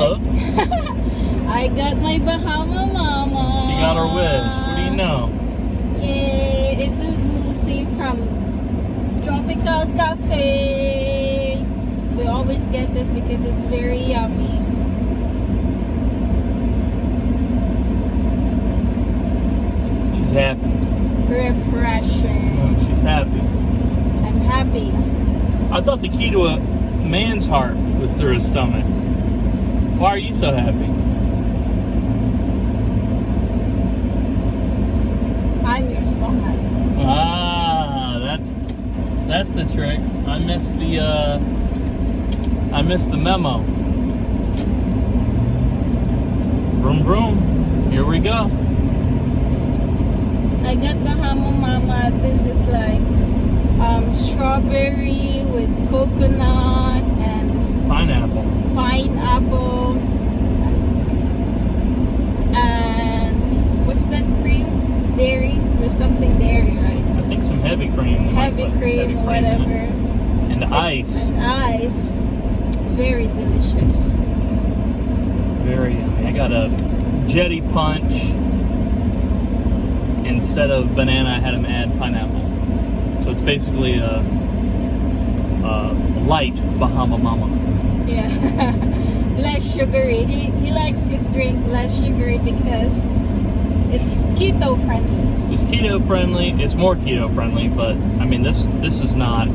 hello. I got my Bahama Mama. She got her wish. What do you know? Yay! It's a smoothie from Tropical Cafe. We always get this because it's very yummy. She's happy. Refreshing. Oh, she's happy. I'm happy. I thought the key to a man's heart was through his stomach. Why are you so happy? I'm your stomach. Ah, that's the trick. I missed the memo. Vroom vroom. Here we go. I got Bahama Mama. This is like strawberry with coconut and Pineapple. pineapple. And what's that cream? Dairy? There's something dairy, right? I think some heavy cream. Heavy cream, in whatever. it. And ice. And ice. Very delicious. Very yummy. I got a Jetty Punch. Instead of banana, I had him add pineapple. So it's basically a light Bahama Mama. Yeah. Less sugary. He likes his drink less sugary because it's keto friendly. It's keto friendly. It's more keto friendly, but I mean this is not.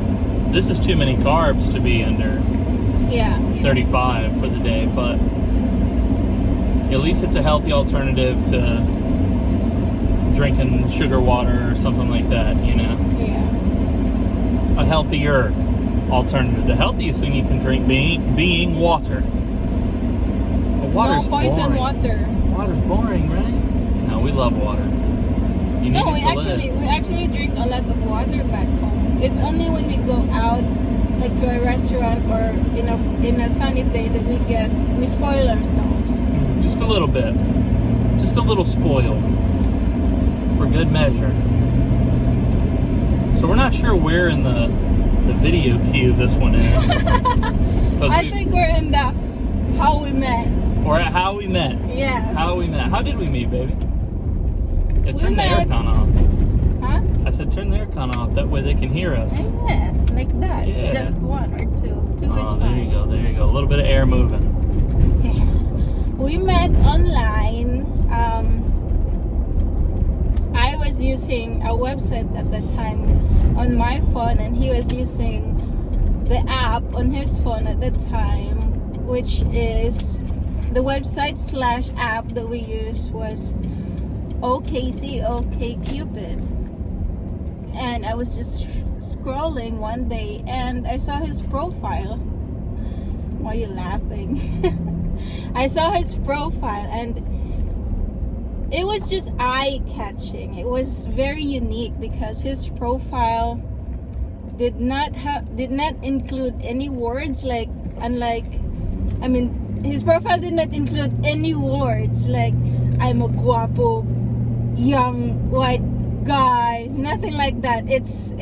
This is too many carbs to be under Yeah. 35 for the day, but at least it's a healthy alternative to drinking sugar water or something like that, you know? Yeah. A healthier alternative. The healthiest thing you can drink being water. But water's No poison boring. water. Water's boring, right? No, we love water. You need No, it to live. we actually drink a lot of water back home. It's only when we go out, like to a restaurant or in a sunny day that we spoil ourselves. Just a little bit. Just a little spoiled. For good measure. So we're not sure where in the video queue this one is. I think we're in the how we met. Or at how we met. Yes. How we met. How did we meet, baby? Yeah, We turn the met- aircon off. Huh? I said turn the aircon off. That way they can hear us. Yeah, like that. Yeah. Just one or two. Two is Oh, there fine. you go. There you go. A little bit of air moving. We met online. I was using a website at that time on my phone, and he was using the app on his phone at the time, which is the website / app that we used was OkCupid. And I was just scrolling one day, and I saw his profile. Why are you laughing? I saw his profile, and it was just eye-catching. It was very unique because his profile did not include any words, his profile did not include any words like I'm a guapo young white guy, nothing like that. It's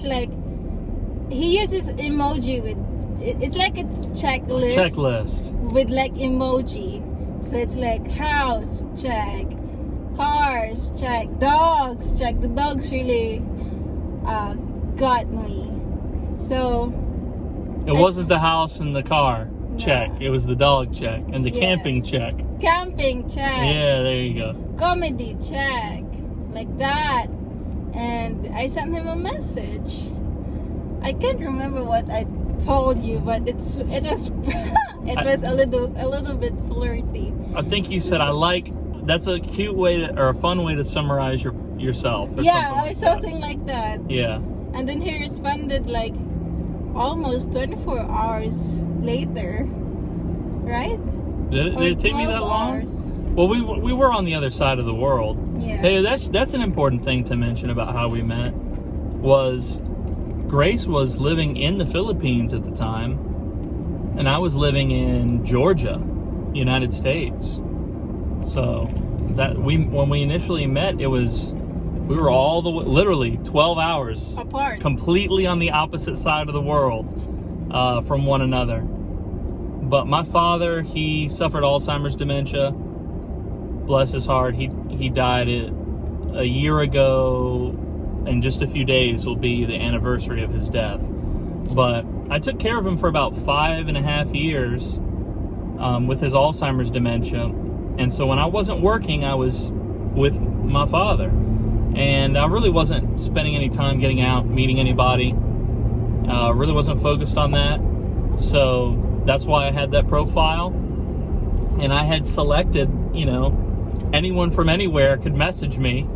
like he uses emoji with it's like a checklist with like emoji. So it's like house, check, cars, check, dogs, check. The dogs really got me. So It wasn't the house and the car check. No. It was the dog check and the camping check. Camping check. Yeah, there you go. Comedy check. Like that. And I sent him a message. I can't remember what I told you, but it was a little bit flirty. I think you said that's a cute way or a fun way to summarize yourself. Or Something like that. Yeah. And then he responded like almost 24 hours later, right? Did it take me that long? Hours. Well, we were on the other side of the world. Yeah. Hey, that's an important thing to mention about how we met. Was Grace was living in the Philippines at the time, and I was living in Georgia, United States. So that when we initially met, we were all the way, literally 12 hours Apart. completely on the opposite side of the world from one another. But my father, he suffered Alzheimer's dementia. Bless his heart. He died a year ago. In just a few days will be the anniversary of his death. But I took care of him for about 5.5 years with his Alzheimer's dementia. And so when I wasn't working, I was with my father. And I really wasn't spending any time getting out, meeting anybody. Really wasn't focused on that. So that's why I had that profile. And I had selected, anyone from anywhere could message me.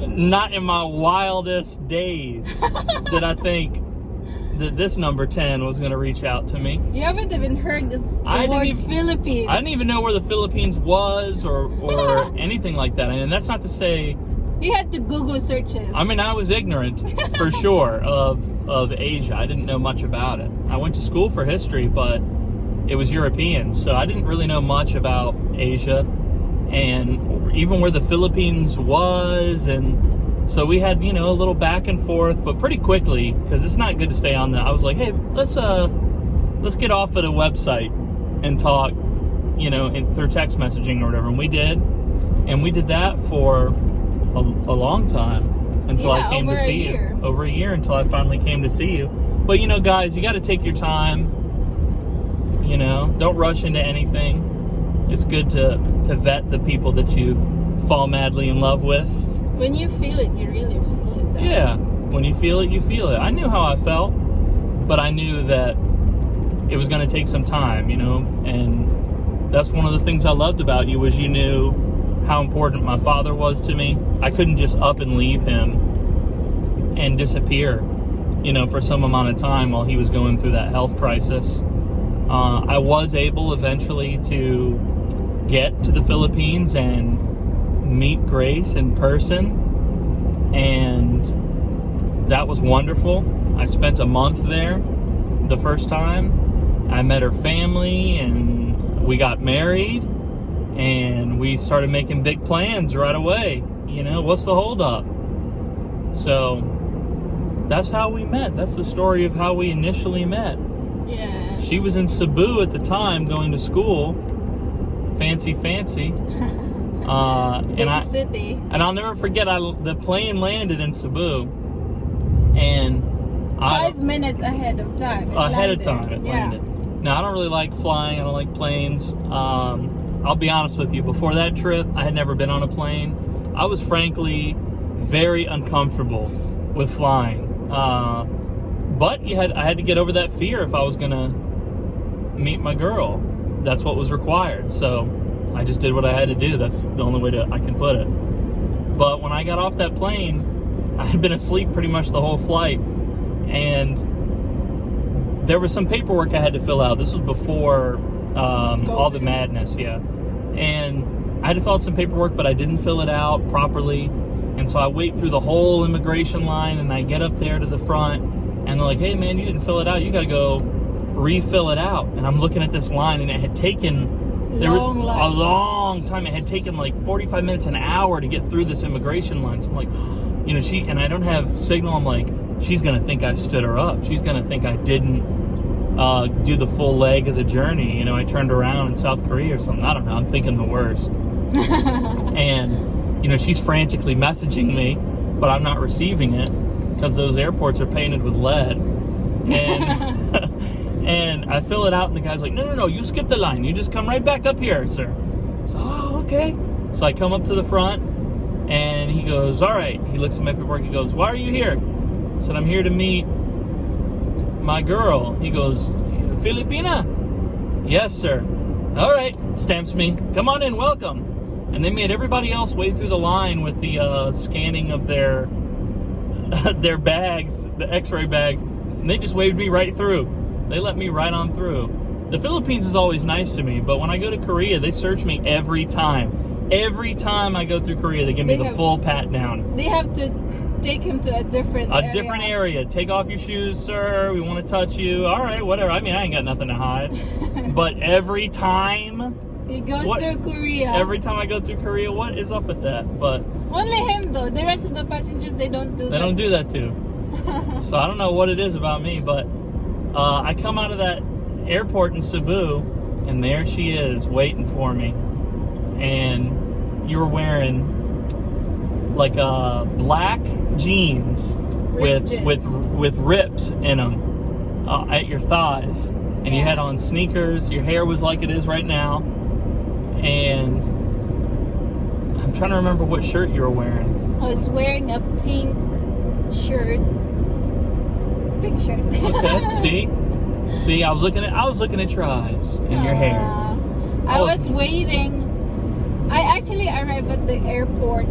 Not in my wildest days did I think that this number 10 was going to reach out to me. You haven't even heard the word Philippines. I didn't even know where the Philippines was or anything like that. And that's not to say... You had to Google search it. I mean, I was ignorant, for sure, of Asia. I didn't know much about it. I went to school for history, but it was European. So I didn't really know much about Asia. And even where the Philippines was, and so we had, a little back and forth, but pretty quickly, because it's not good to stay on that. I was like, hey, let's get off of the website and talk, through text messaging or whatever. And we did that for a long time until I came to see you. Over a year until I finally came to see you. But guys, you got to take your time. Don't rush into anything. It's good to vet the people that you fall madly in love with. When you feel it, you really feel it. Though. Yeah, when you feel it, you feel it. I knew how I felt, but I knew that it was going to take some time, and that's one of the things I loved about you was you knew how important my father was to me. I couldn't just up and leave him and disappear, for some amount of time while he was going through that health crisis. I was able eventually to get to the Philippines and meet Grace in person, and that was wonderful. I spent a month there the first time. I met her family, and we got married, and we started making big plans right away. What's the holdup? So that's how we met. That's the story of how we initially met. Yeah. She was in Cebu at the time, going to school. Fancy. City. And I'll never forget. The plane landed in Cebu, and 5 minutes ahead of time. It landed. Now I don't really like flying. I don't like planes. I'll be honest with you. Before that trip, I had never been on a plane. I was frankly very uncomfortable with flying. But I had to get over that fear if I was gonna meet my girl. That's what was required. So I just did what I had to do. That's the only way I can put it. But when I got off that plane, I had been asleep pretty much the whole flight, and there was some paperwork I had to fill out. This was before all the madness, yeah. And I had to fill out some paperwork, but I didn't fill it out properly. And so I wait through the whole immigration line, and I get up there to the front, and they're like, hey man, you didn't fill it out. You got to go refill it out. And I'm looking at this line, and it had taken a long time. It had taken like 45 minutes, an hour to get through this immigration line. So I'm like, and I don't have signal. I'm like, she's going to think I stood her up. She's going to think I didn't do the full leg of the journey. I turned around in South Korea or something. I don't know. I'm thinking the worst. And, she's frantically messaging me, but I'm not receiving it because those airports are painted with lead. And and I fill it out, and the guy's like, no, you skip the line. You just come right back up here, sir. So, okay. So I come up to the front, and he goes, all right. He looks at my paperwork. He goes, why are you here? I said, I'm here to meet my girl. He goes, Filipina? Yes, sir. All right. Stamps me. Come on in. Welcome. And they made everybody else wait through the line with the scanning of their bags, the x-ray bags. And they just waved me right through. They let me right on through. The Philippines is always nice to me, but when I go to Korea, they search me every time. Every time I go through Korea, they give me the full pat down. They have to take him to a different area. Take off your shoes, sir. We want to touch you. All right, whatever. I mean, I ain't got nothing to hide. But every time he goes through Korea. Every time I go through Korea, what is up with that? But only him though. The rest of the passengers, they don't do that. They don't do that too. So I don't know what it is about me, but I come out of that airport in Cebu, and there she is waiting for me. And you were wearing like black jeans with rips in them at your thighs, and you had on sneakers. Your hair was like it is right now, and I'm trying to remember what shirt you were wearing. I was wearing a pink shirt. Okay, see, I was looking at your eyes and your hair. I was waiting. I actually arrived at the airport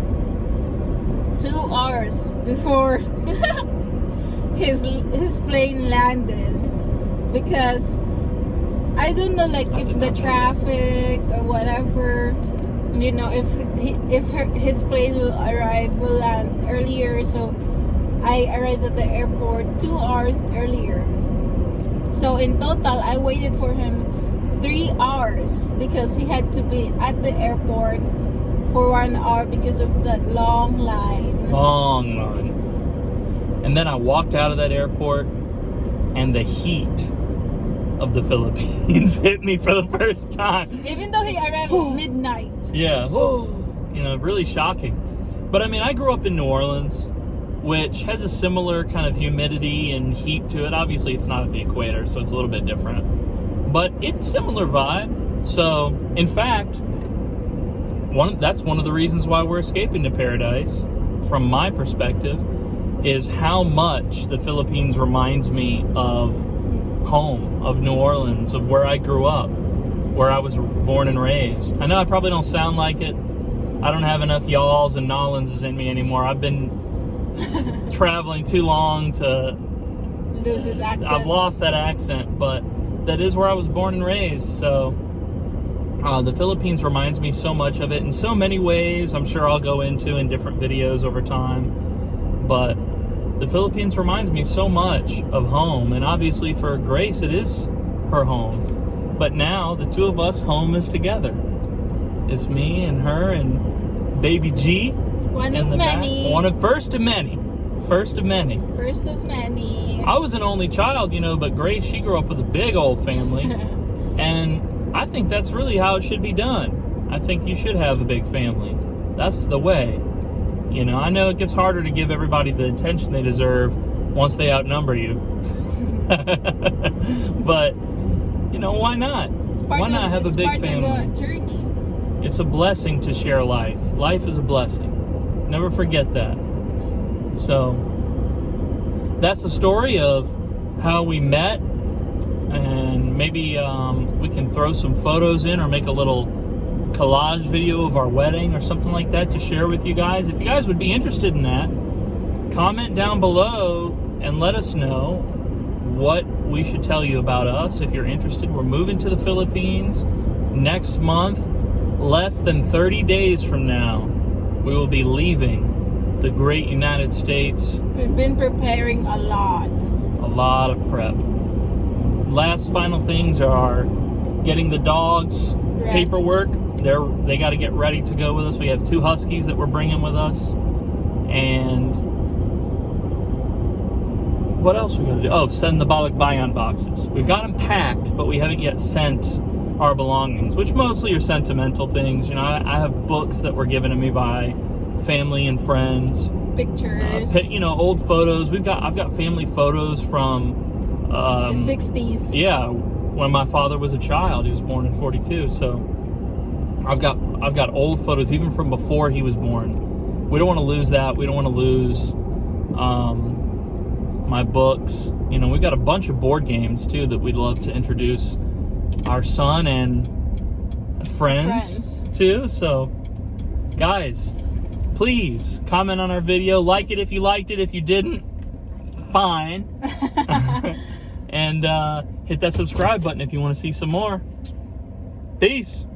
2 hours before his plane landed, because I don't know, like, if the traffic or whatever, you know, if his plane will land earlier. So I arrived at the airport 2 hours earlier. So in total, I waited for him 3 hours, because he had to be at the airport for 1 hour because of that long line. Long line. And then I walked out of that airport, and the heat of the Philippines hit me for the first time. Even though he arrived at midnight. Yeah. You know, really shocking. But I mean, I grew up in New Orleans, which has a similar kind of humidity and heat to it. Obviously, it's not at the equator, so it's a little bit different. But it's similar vibe. So, in fact, that's one of the reasons why we're escaping to paradise, from my perspective, is how much the Philippines reminds me of home, of New Orleans, of where I grew up, where I was born and raised. I know I probably don't sound like it. I don't have enough y'alls and nollenses in me anymore. I've been traveling too long to lose his accent. I've lost that accent, but that is where I was born and raised. So the Philippines reminds me so much of it in so many ways. I'm sure I'll go into in different videos over time, but the Philippines reminds me so much of home. And obviously for Grace, it is her home. But now the two of us, home is together. It's me and her and baby G. One of many. First of many. First of many. First of many. I was an only child, you know, but Grace, she grew up with a big old family. And I think that's really how it should be done. I think you should have a big family. That's the way. You know, I know it gets harder to give everybody the attention they deserve once they outnumber you. But, you know, why not? Why not have a big family? Of the journey. It's a blessing to share life. Life is a blessing. Never forget that. So, that's the story of how we met. And maybe we can throw some photos in or make a little collage video of our wedding or something like that to share with you guys. If you guys would be interested in that, comment down below and let us know what we should tell you about us. If you're interested, we're moving to the Philippines next month. Less than 30 days from now, we will be leaving the great United States. We've been preparing a lot. A lot of prep. Last final things are getting the dogs paperwork. They got to get ready to go with us. We have 2 huskies that we're bringing with us. And what else we got to do? Oh, send the balikbayan boxes. We've got them packed, but we haven't yet sent our belongings, which mostly are sentimental things. You know, I have books that were given to me by family and friends. Pictures. You know, old photos. I've got family photos from the 60s. Yeah, when my father was a child. He was born in 42, so I've got old photos even from before he was born. We don't want to lose that. We don't want to lose my books. You know, we've got a bunch of board games too that we'd love to introduce our son and friends too. So guys, please comment on our video, like it if you liked it. If you didn't, fine. And hit that subscribe button if you want to see some more. Peace.